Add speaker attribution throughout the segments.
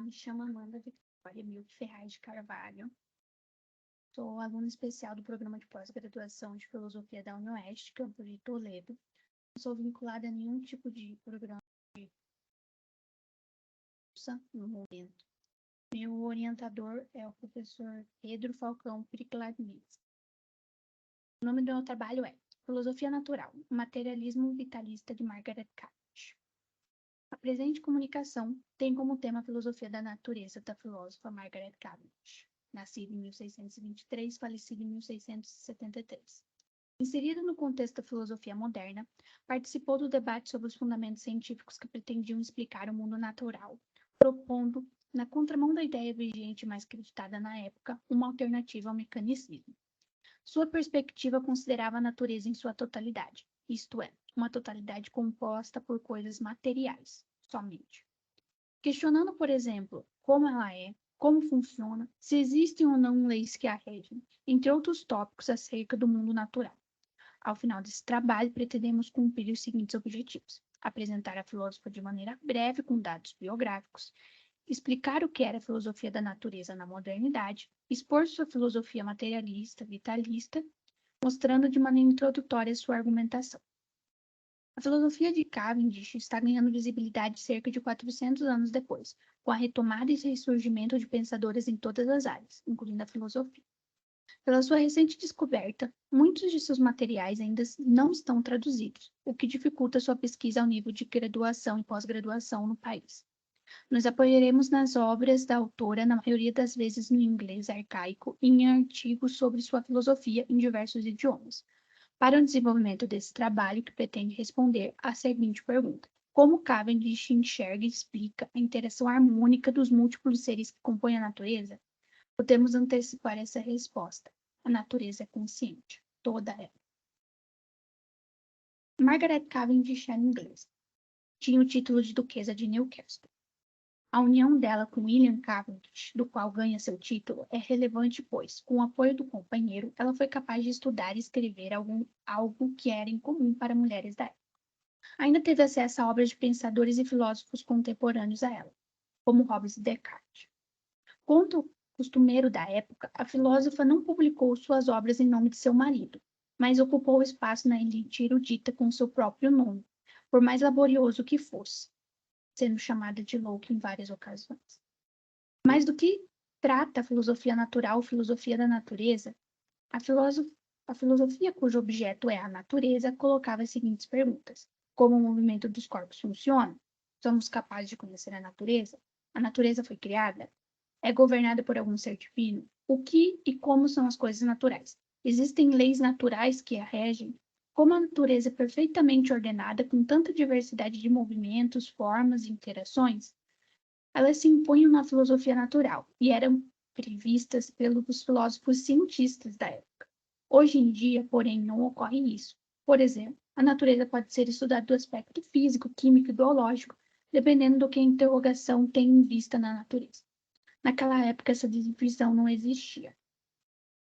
Speaker 1: me chamo Amanda Victoria Milk Ferraz de Carvalho. Sou aluna especial do programa de pós-graduação de Filosofia da UniOeste, campus de Toledo. Não sou vinculada a nenhum tipo de programa de no momento. Meu orientador é o professor Pedro Falcão Pricladnitz. O nome do meu trabalho é Filosofia Natural, Materialismo Vitalista de Margaret Cavendish. A presente comunicação tem como tema a filosofia da natureza da filósofa Margaret Cavendish, nascida em 1623, falecida em 1673. Inserida no contexto da filosofia moderna, participou do debate sobre os fundamentos científicos que pretendiam explicar o mundo natural, propondo, na contramão da ideia vigente mais acreditada na época, uma alternativa ao mecanicismo. Sua perspectiva considerava a natureza em sua totalidade, isto é, uma totalidade composta por coisas materiais, somente. Questionando, por exemplo, como ela é, como funciona, se existem ou não leis que a regem, entre outros tópicos acerca do mundo natural. Ao final desse trabalho, pretendemos cumprir os seguintes objetivos: apresentar a filósofa de maneira breve com dados biográficos, explicar o que era a filosofia da natureza na modernidade, expor sua filosofia materialista, vitalista, mostrando de maneira introdutória sua argumentação. A filosofia de Cavendish está ganhando visibilidade cerca de 400 anos depois, com a retomada e ressurgimento de pensadores em todas as áreas, incluindo a filosofia. Pela sua recente descoberta, muitos de seus materiais ainda não estão traduzidos, o que dificulta sua pesquisa ao nível de graduação e pós-graduação no país. Nos apoiaremos nas obras da autora, na maioria das vezes no inglês arcaico, e em artigos sobre sua filosofia em diversos idiomas. Para o desenvolvimento desse trabalho, que pretende responder à seguinte pergunta: como Cavendish enxerga e explica a interação harmônica dos múltiplos seres que compõem a natureza? Podemos antecipar essa resposta. A natureza é consciente, toda ela. Margaret Cavendish era inglesa. Tinha o título de Duquesa de Newcastle. A união dela com William Cavendish, do qual ganha seu título, é relevante, pois, com o apoio do companheiro, ela foi capaz de estudar e escrever algo que era incomum para mulheres da época. Ainda teve acesso a obras de pensadores e filósofos contemporâneos a ela, como Hobbes e Descartes. Quanto costumeiro da época, a filósofa não publicou suas obras em nome de seu marido, mas ocupou o espaço na elite erudita com seu próprio nome, por mais laborioso que fosse, sendo chamada de louca em várias ocasiões. Mais do que trata a filosofia natural, filosofia da natureza, a filosofia cujo objeto é a natureza colocava as seguintes perguntas: como o movimento dos corpos funciona? Somos capazes de conhecer a natureza? A natureza foi criada? É governada por algum ser divino? O que e como são as coisas naturais? Existem leis naturais que a regem? Como a natureza é perfeitamente ordenada, com tanta diversidade de movimentos, formas e interações, elas se impunham na filosofia natural e eram previstas pelos filósofos cientistas da época. Hoje em dia, porém, não ocorre isso. Por exemplo, a natureza pode ser estudada do aspecto físico, químico e biológico, dependendo do que a interrogação tem em vista na natureza. Naquela época, essa divisão não existia.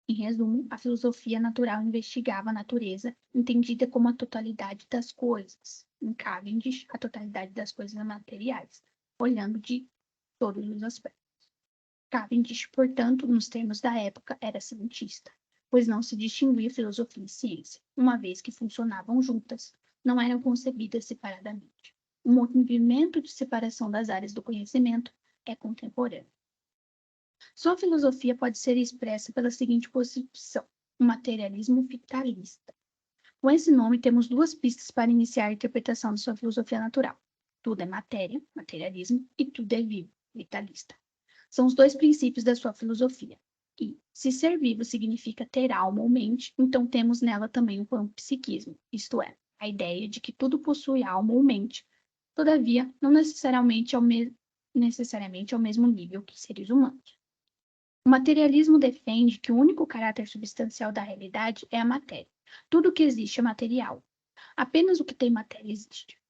Speaker 1: Em resumo, a filosofia natural investigava a natureza, entendida como a totalidade das coisas. Em Cavendish, a totalidade das coisas materiais, olhando de todos os aspectos. Cavendish, portanto, nos termos da época, era cientista, pois não se distinguia filosofia e ciência, uma vez que funcionavam juntas, não eram concebidas separadamente. O movimento de separação das áreas do conhecimento é contemporâneo. Sua filosofia pode ser expressa pela seguinte posição: o materialismo vitalista. Com esse nome, temos duas pistas para iniciar a interpretação de sua filosofia natural. Tudo é matéria, materialismo, e tudo é vivo, vitalista. São os dois princípios da sua filosofia. E, se ser vivo significa ter alma ou mente, então temos nela também o panpsiquismo, isto é, a ideia de que tudo possui alma ou mente, todavia, não necessariamente ao mesmo nível que seres humanos. O materialismo defende que o único caráter substancial da realidade é a matéria. Tudo o que existe é material. Apenas o que tem matéria existe.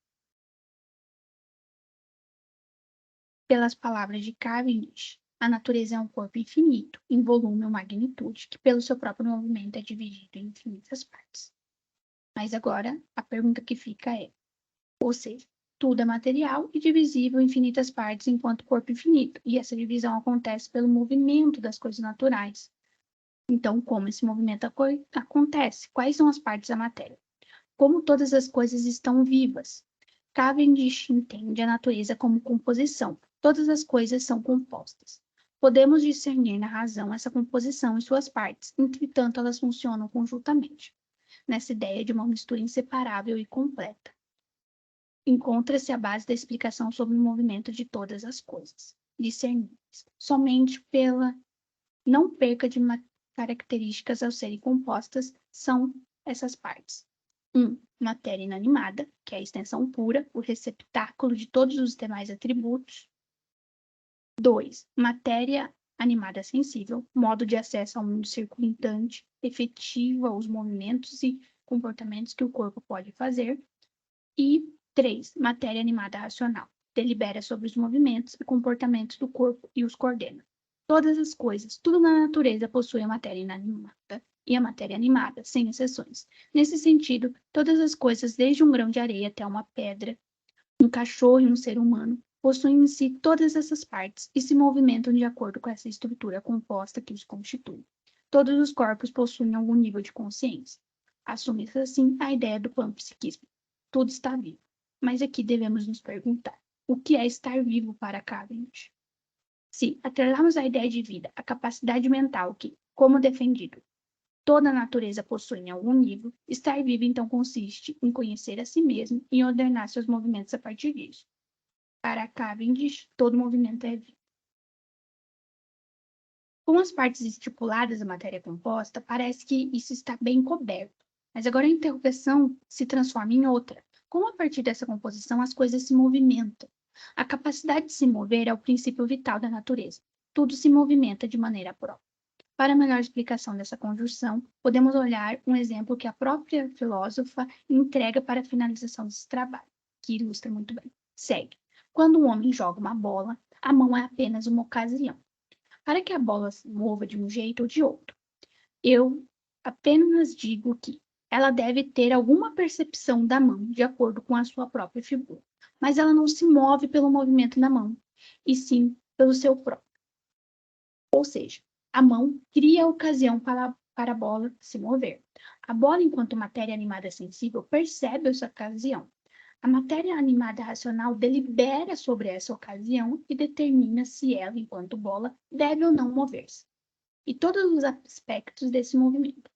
Speaker 1: Pelas palavras de Cavendish, a natureza é um corpo infinito, em volume ou magnitude, que pelo seu próprio movimento é dividido em infinitas partes. Mas agora, a pergunta que fica é, ou seja, tudo é material e divisível em infinitas partes enquanto corpo infinito, e essa divisão acontece pelo movimento das coisas naturais. Então, como esse movimento acontece? Quais são as partes da matéria? Como todas as coisas estão vivas? Cavendish entende a natureza como composição. Todas as coisas são compostas. Podemos discernir na razão essa composição em suas partes, entretanto, elas funcionam conjuntamente, nessa ideia de uma mistura inseparável e completa. Encontra-se a base da explicação sobre o movimento de todas as coisas, discerníveis, somente pela não perca de características ao serem compostas, são essas partes. 1. Matéria inanimada, que é a extensão pura, o receptáculo de todos os demais atributos. 2. Matéria animada sensível, modo de acesso ao mundo circundante, efetiva os movimentos e comportamentos que o corpo pode fazer. E 3. Matéria animada racional, delibera sobre os movimentos e comportamentos do corpo e os coordena. Todas as coisas, tudo na natureza possui a matéria inanimada e a matéria animada, sem exceções. Nesse sentido, todas as coisas, desde um grão de areia até uma pedra, um cachorro e um ser humano, possuem em si todas essas partes e se movimentam de acordo com essa estrutura composta que os constitui. Todos os corpos possuem algum nível de consciência. Assume-se assim a ideia do panpsiquismo. Tudo está vivo. Mas aqui devemos nos perguntar: o que é estar vivo para Cavendish? Se atrelarmos a ideia de vida à capacidade mental que, como defendido, toda a natureza possui em algum nível, estar vivo então consiste em conhecer a si mesmo e ordenar seus movimentos a partir disso. Para Cavendish, todo movimento é vida. Com as partes estipuladas da matéria composta, parece que isso está bem coberto. Mas agora a interrogação se transforma em outra. Como a partir dessa composição as coisas se movimentam? A capacidade de se mover é o princípio vital da natureza. Tudo se movimenta de maneira própria. Para melhor explicação dessa conjunção, podemos olhar um exemplo que a própria filósofa entrega para a finalização desse trabalho, que ilustra muito bem. Segue. Quando um homem joga uma bola, a mão é apenas uma ocasião para que a bola se mova de um jeito ou de outro. Eu apenas digo que ela deve ter alguma percepção da mão de acordo com a sua própria figura, mas ela não se move pelo movimento da mão, e sim pelo seu próprio. Ou seja, a mão cria a ocasião para a bola se mover. A bola, enquanto matéria animada sensível, percebe essa ocasião. A matéria animada racional delibera sobre essa ocasião e determina se ela, enquanto bola, deve ou não mover-se. E todos os aspectos desse movimento.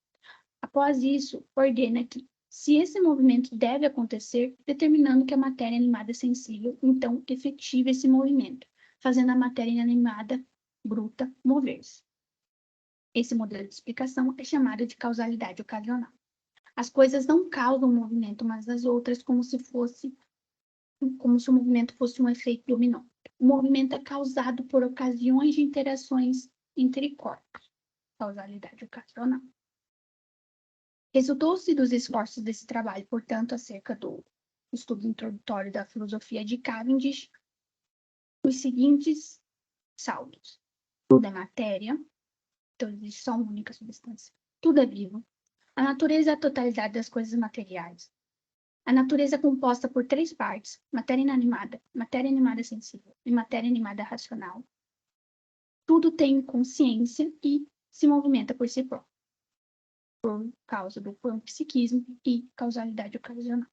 Speaker 1: Após isso, ordena que, se esse movimento deve acontecer, determinando que a matéria animada é sensível, então efetiva esse movimento, fazendo a matéria inanimada bruta mover-se. Esse modelo de explicação é chamado de causalidade ocasional. As coisas não causam movimento umas das outras como se o movimento fosse um efeito dominó. O movimento é causado por ocasiões de interações entre corpos. Causalidade ocasional. Resultou-se dos esforços desse trabalho, portanto, acerca do estudo introdutório da filosofia de Cavendish, os seguintes saldos. Tudo é matéria, então existe só uma única substância. Tudo é vivo. A natureza é a totalidade das coisas materiais. A natureza é composta por 3 partes: matéria animada sensível e matéria animada racional. Tudo tem consciência e se movimenta por si próprio, por causa do panpsiquismo e causalidade ocasional.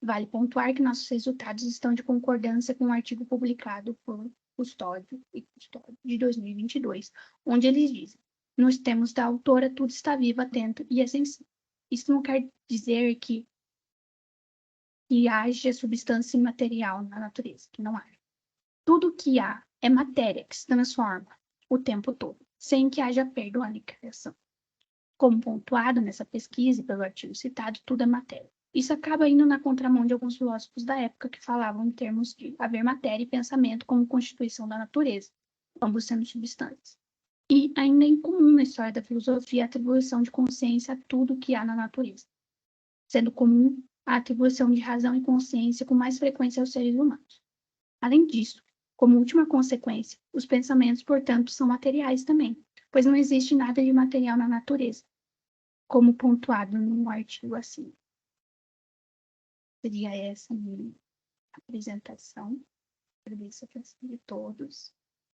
Speaker 1: Vale pontuar que nossos resultados estão de concordância com um artigo publicado por Custódio de 2022, onde eles dizem: nos termos da autora, tudo está vivo, atento e é sensível. Isso não quer dizer que haja substância imaterial na natureza, que não haja. Tudo que há é matéria que se transforma o tempo todo, sem que haja perda ou aniquilação. Como pontuado nessa pesquisa e pelo artigo citado, tudo é matéria. Isso acaba indo na contramão de alguns filósofos da época que falavam em termos de haver matéria e pensamento como constituição da natureza, ambos sendo substâncias. E ainda é incomum na história da filosofia a atribuição de consciência a tudo que há na natureza, sendo comum a atribuição de razão e consciência com mais frequência aos seres humanos. Além disso, como última consequência, os pensamentos, portanto, são materiais também, pois não existe nada de material na natureza, como pontuado no artigo acima. Seria essa minha apresentação, agradeço a atenção de todos.